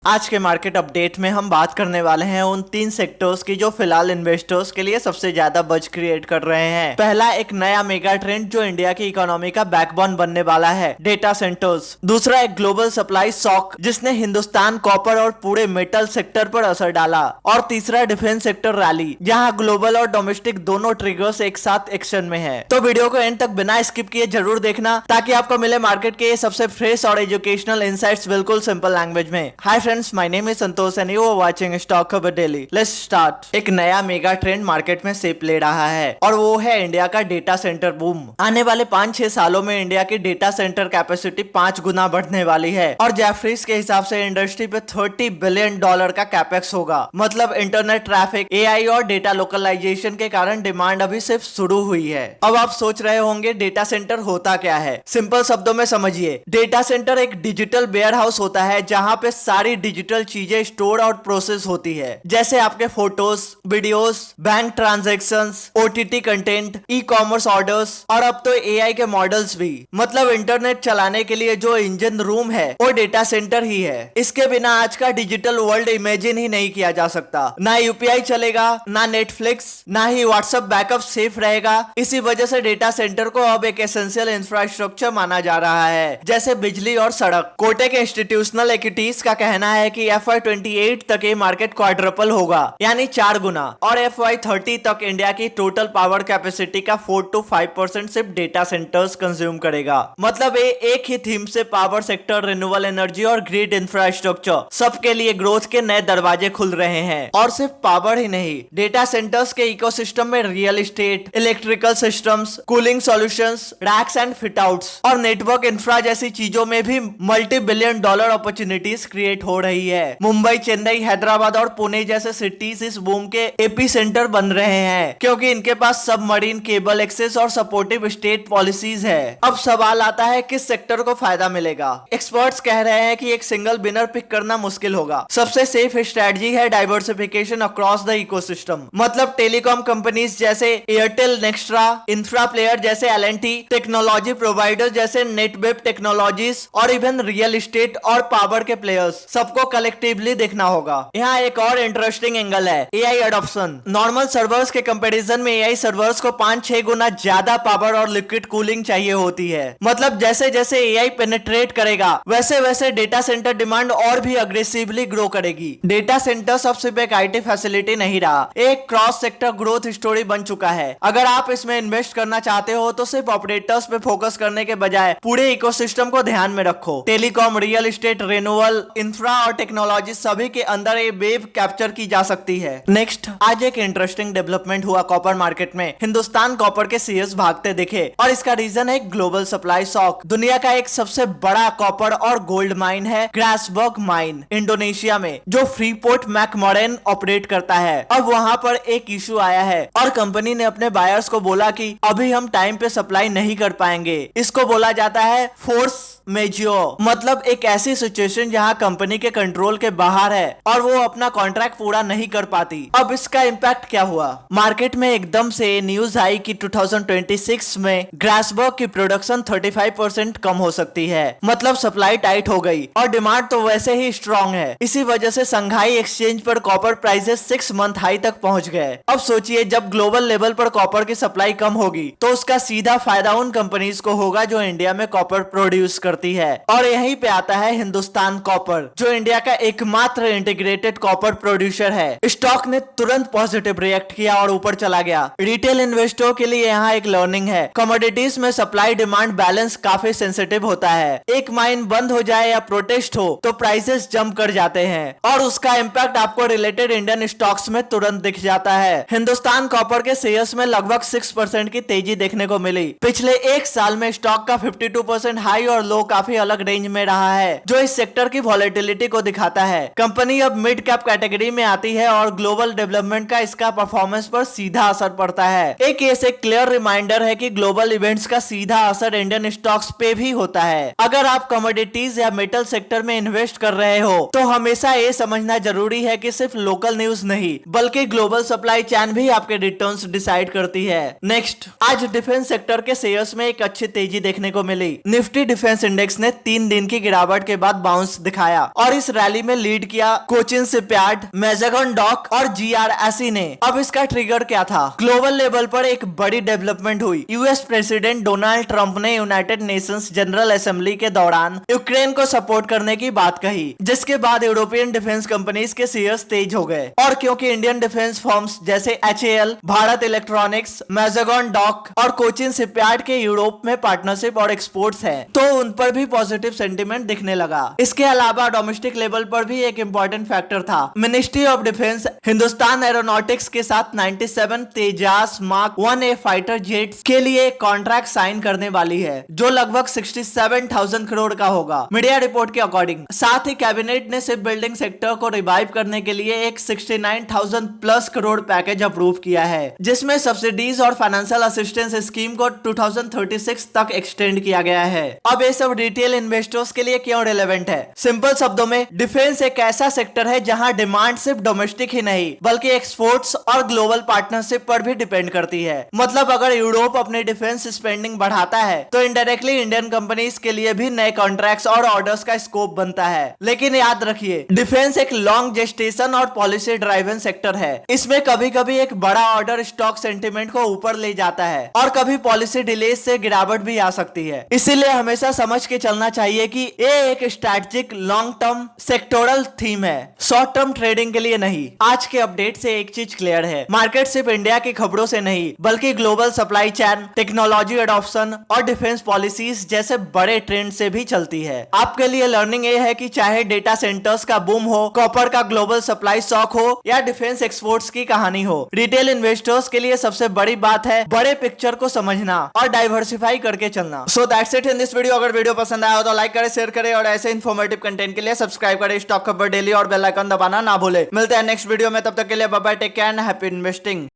आज के market update में हम बात करने वाले हैं उन 3 सेक्टर्स की जो फिलहाल इन्वेस्टर्स के लिए सबसे ज्यादा बज क्रिएट कर रहे हैं। पहला, एक नया मेगा ट्रेंड जो इंडिया की इकोनॉमी का बैकबोन बनने वाला है, डेटा सेंटर्स। दूसरा, एक ग्लोबल सप्लाई शॉक जिसने हिंदुस्तान कॉपर और पूरे मेटल सेक्टर पर असर डाला। और तीसरा, डिफेंस सेक्टर रैली, जहाँ ग्लोबल और डोमेस्टिक दोनों ट्रिगर्स एक साथ एक्शन में है। तो वीडियो को एंड तक बिना स्किप किए जरूर देखना ताकि आपको मिले मार्केट के सबसे फ्रेश और एजुकेशनल इंसाइट्स बिल्कुल सिंपल लैंग्वेज में। Hi friends, my name is Santosh and you are watching stock Khabar daily. Let's start. एक नया मेगा ट्रेंड मार्केट में शेप ले रहा है और वो है इंडिया का डेटा सेंटर बूम। आने वाले 5-6 सालों में इंडिया की डेटा सेंटर कैपेसिटी 5 गुना बढ़ने वाली है और जेफरीज के हिसाब से इंडस्ट्री पे $30 बिलियन का कैपेक्स होगा। मतलब इंटरनेट ट्रैफिक, एआई और डेटा लोकलाइजेशन के कारण डिमांड अभी सिर्फ शुरू हुई है। अब आप सोच रहे होंगे डेटा सेंटर होता क्या है। सिंपल शब्दों में समझिए, डेटा सेंटर एक डिजिटल वेयर हाउस होता है जहां पे सारी डिजिटल चीजें स्टोर और प्रोसेस होती है, जैसे आपके photos, videos, bank transactions, OTT content, e commerce orders और अब तो एआई के मॉडल्स भी। मतलब इंटरनेट चलाने के लिए जो इंजन रूम है वो डेटा सेंटर ही है। इसके बिना आज का डिजिटल वर्ल्ड इमेजिन ही नहीं किया जा सकता। ना यूपीआई चलेगा, ना नेटफ्लिक्स, ना ही व्हाट्सएप बैकअप सेफ रहेगा। इसी वजह से डेटा सेंटर को अब एक एसेंशियल इंफ्रास्ट्रक्चर माना जा रहा है, जैसे बिजली और सड़क। कोटक इंस्टीट्यूशनल इक्विटीज का कहना है कि FY28 तक ये मार्केट क्वाड्रपल होगा, यानी 4 गुना, और FY30 तक इंडिया की टोटल पावर कैपेसिटी का 4 to 5% सिर्फ डेटा सेंटर्स कंज्यूम करेगा। मतलब ये एक ही थीम से पावर सेक्टर, रिन्यूएबल एनर्जी और ग्रिड इंफ्रास्ट्रक्चर सबके लिए ग्रोथ के नए दरवाजे खुल रहे हैं। और सिर्फ पावर ही नहीं, डेटा सेंटर्स के इकोसिस्टम में real estate, electrical systems, cooling solutions, racks and fit outs और नेटवर्क इंफ्रा जैसी चीजों में भी $multi-billion अपॉर्चुनिटीज क्रिएट हो रही है। मुंबई, चेन्नई, हैदराबाद और पुणे जैसे सिटीज इस बूम के एपी सेंटर बन रहे हैं, क्योंकि इनके पास सबमरीन केबल एक्सेस और सपोर्टिव स्टेट पॉलिसीज है। अब सवाल आता है, किस सेक्टर को फायदा मिलेगा। एक्सपर्ट्स कह रहे हैं कि एक सिंगल विनर पिक करना मुश्किल होगा। सबसे सेफ स्ट्रेटजी है डाइवर्सिफिकेशन अक्रॉस द इकोसिस्टम। मतलब टेलीकॉम कंपनीज जैसे एयरटेल, नेक्स्ट्रा, इंफ्रा प्लेयर जैसे एल&टी, टेक्नोलॉजी प्रोवाइडर जैसे नेटवेब टेक्नोलॉजीज और इवन रियल एस्टेट और पावर के प्लेयर्स, सबको कलेक्टिवली देखना होगा। यहाँ एक और इंटरेस्टिंग एंगल है, एआई एडॉप्शन। नॉर्मल सर्वर्स के कंपैरिजन में एआई सर्वर्स को 5-6 गुना ज्यादा पावर और लिक्विड कूलिंग चाहिए होती है। मतलब जैसे जैसे एआई पेनिट्रेट करेगा वैसे वैसे डेटा सेंटर डिमांड और भी अग्रेसिवली ग्रो करेगी। डेटा सेंटर अब सिर्फ एक आईटी फैसिलिटी नहीं रहा, एक क्रॉस सेक्टर ग्रोथ स्टोरी बन चुका है। अगर आप इसमें इन्वेस्ट करना चाहते हो तो सिर्फ ऑपरेटर्स पे फोकस करने के बजाय पूरे इकोसिस्टम को ध्यान में रखो। Telecom, real estate, renewable, infra और टेक्नोलॉजी सभी के अंदर ये वेव कैप्चर की जा सकती है। नेक्स्ट, आज एक इंटरेस्टिंग डेवलपमेंट हुआ कॉपर मार्केट में। हिंदुस्तान कॉपर के शेयर्स भागते दिखे और इसका रीजन है ग्लोबल सप्लाई शॉक। दुनिया का एक सबसे बड़ा कॉपर और गोल्ड माइन है ग्रासबर्ग माइन, इंडोनेशिया में, जो फ्रीपोर्ट मैकमोरन ऑपरेट करता है। अब वहां पर एक इशू आया है और कंपनी ने अपने बायर्स को बोला कि अभी हम टाइम पे सप्लाई नहीं कर पाएंगे। इसको बोला जाता है फोर्स मेज्योर। मतलब एक ऐसी सिचुएशन जहां कंपनी के कंट्रोल के बाहर है और वो अपना कॉन्ट्रैक्ट पूरा नहीं कर पाती। अब इसका इंपैक्ट क्या हुआ? मार्केट में एकदम से न्यूज आई कि 2026 में ग्रासबर्ग की प्रोडक्शन 35% कम हो सकती है। मतलब सप्लाई टाइट हो गई और डिमांड तो वैसे ही स्ट्रॉन्ग है। इसी वजह से संघाई एक्सचेंज पर कॉपर प्राइसेस 6 मंथ हाई तक पहुंच गए। अब सोचिए, जब ग्लोबल लेवल पर कॉपर की सप्लाई कम होगी तो उसका सीधा फायदा उन कंपनीज को होगा जो इंडिया में कॉपर प्रोड्यूस करती है। और यहीं पे आता है हिंदुस्तान कॉपर, जो इंडिया का एकमात्र इंटीग्रेटेड कॉपर प्रोड्यूसर है। स्टॉक ने तुरंत पॉजिटिव रिएक्ट किया और ऊपर चला गया। रिटेल इन्वेस्टरों के लिए यहाँ एक लर्निंग है, कमोडिटीज में सप्लाई डिमांड बैलेंस काफी सेंसिटिव होता है। एक माइन बंद हो जाए या प्रोटेस्ट हो तो प्राइसेस जंप कर जाते हैं और उसका इंपैक्ट आपको रिलेटेड इंडियन स्टॉक्स में तुरंत दिख जाता है। हिंदुस्तान कॉपर के शेयर्स में लगभग 6% की तेजी देखने को मिली। पिछले एक साल में स्टॉक का 52% हाई और लो काफी अलग रेंज में रहा है, जो इस सेक्टर की वॉलेटिलिटी को दिखाता है। कंपनी अब मिड कैप कैटेगरी में आती है और ग्लोबल डेवलपमेंट का इसका परफॉर्मेंस पर सीधा असर पड़ता है। एक ऐसे क्लियर रिमाइंडर है कि ग्लोबल इवेंट्स का सीधा असर इंडियन स्टॉक्स पे भी होता है। अगर आप कमोडिटीज या मेटल सेक्टर में इन्वेस्ट कर रहे हो तो हमेशा ये समझना जरूरी है कि सिर्फ लोकल न्यूज नहीं बल्कि ग्लोबल सप्लाई चेन भी आपके रिटर्न्स डिसाइड करती है। नेक्स्ट, आज डिफेंस सेक्टर के शेयर्स में एक अच्छी तेजी देखने को मिली। निफ्टी डिफेंस इंडेक्स ने 3 दिन की गिरावट के बाद बाउंस दिखाया और इस रैली में लीड किया कोचिन शिपयार्ड, मैजागन डॉक और जीआरएसई ने। अब इसका ट्रिगर क्या था? ग्लोबल लेवल पर एक बड़ी डेवलपमेंट हुई। यूएस प्रेसिडेंट डोनाल्ड ट्रंप ने यूनाइटेड नेशंस जनरल असेंबली के दौरान यूक्रेन को सपोर्ट करने की बात कही, जिसके बाद यूरोपियन डिफेंस कंपनीज के शेयर्स तेज हो गए। और क्योंकि इंडियन डिफेंस फर्म्स जैसे एचएएल, भारत इलेक्ट्रॉनिक्स, मैजागन डॉक और कोचिन शिपयार्ड के यूरोप में पार्टनरशिप और एक्सपोर्ट्स है, तो उन पर भी पॉजिटिव सेंटीमेंट दिखने लगा। इसके अलावा डोमेस्टिक लेवल पर भी एक इंपॉर्टेंट फैक्टर था। Ministry of defence Hindustan aeronautics के साथ 97 Tejas mark 1A fighter jets के लिए कॉन्ट्रैक्ट साइन करने वाली है, जो लगभग 67,000 करोड़ का होगा, मीडिया रिपोर्ट के अकॉर्डिंग। साथ ही कैबिनेट ने शिप बिल्डिंग सेक्टर को रिवाइव करने के लिए एक 69,000 प्लस करोड़ पैकेज अप्रूव किया है, जिसमें सब्सिडीज और फाइनेंशियल असिस्टेंस स्कीम को 2036 तक एक्सटेंड किया गया है। अब ये सब रिटेल इन्वेस्टर्स के लिए क्यों रिलेवेंट है? सिंपल शब्दों में, डिफेंस एक ऐसा सेक्टर है जहां डिमांड सिर्फ डोमेस्टिक ही नहीं बल्कि एक्सपोर्ट्स और ग्लोबल पार्टनरशिप पर भी डिपेंड करती है। मतलब अगर यूरोप अपनी डिफेंस स्पेंडिंग बढ़ाता है तो इनडायरेक्टली इंडियन कंपनीज के लिए भी नए कॉन्ट्रैक्ट्स और ऑर्डर्स का स्कोप बनता है। लेकिन याद रखिए, डिफेंस एक लॉन्ग जेस्टेशन और पॉलिसी ड्राइवन सेक्टर है। इसमें कभी कभी एक बड़ा ऑर्डर स्टॉक सेंटिमेंट को ऊपर ले जाता है और कभी पॉलिसी डिले से गिरावट भी आ सकती है। इसीलिए हमेशा समझ के चलना चाहिए कि ये एक strategic long term sectoral theme है, शॉर्ट टर्म ट्रेडिंग के लिए नहीं। आज के अपडेट से एक चीज क्लियर है, मार्केट सिर्फ इंडिया की खबरों से नहीं बल्कि global supply chain, technology adoption और डिफेंस पॉलिसीज जैसे बड़े ट्रेंड से भी चलती है। आपके लिए लर्निंग ये है कि चाहे डेटा सेंटर्स का बूम हो, कॉपर का ग्लोबल सप्लाई शॉक हो या डिफेंस एक्सपोर्ट्स की कहानी हो, रिटेल इन्वेस्टर्स के लिए सबसे बड़ी बात है बड़े पिक्चर को समझना और डाइवर्सिफाई करके चलना। So that's it in this video. अगर वीडियो पसंद आया हो तो लाइक करें, शेयर करें और ऐसे इन्फॉर्मेटिव कंटेंट के लिए सब्सक्राइब करें स्टॉक खबर डेली और बेल आइकन दबाना ना भूले। मिलते हैं नेक्स्ट वीडियो में, तब तक के लिए bye bye, take care and happy investing.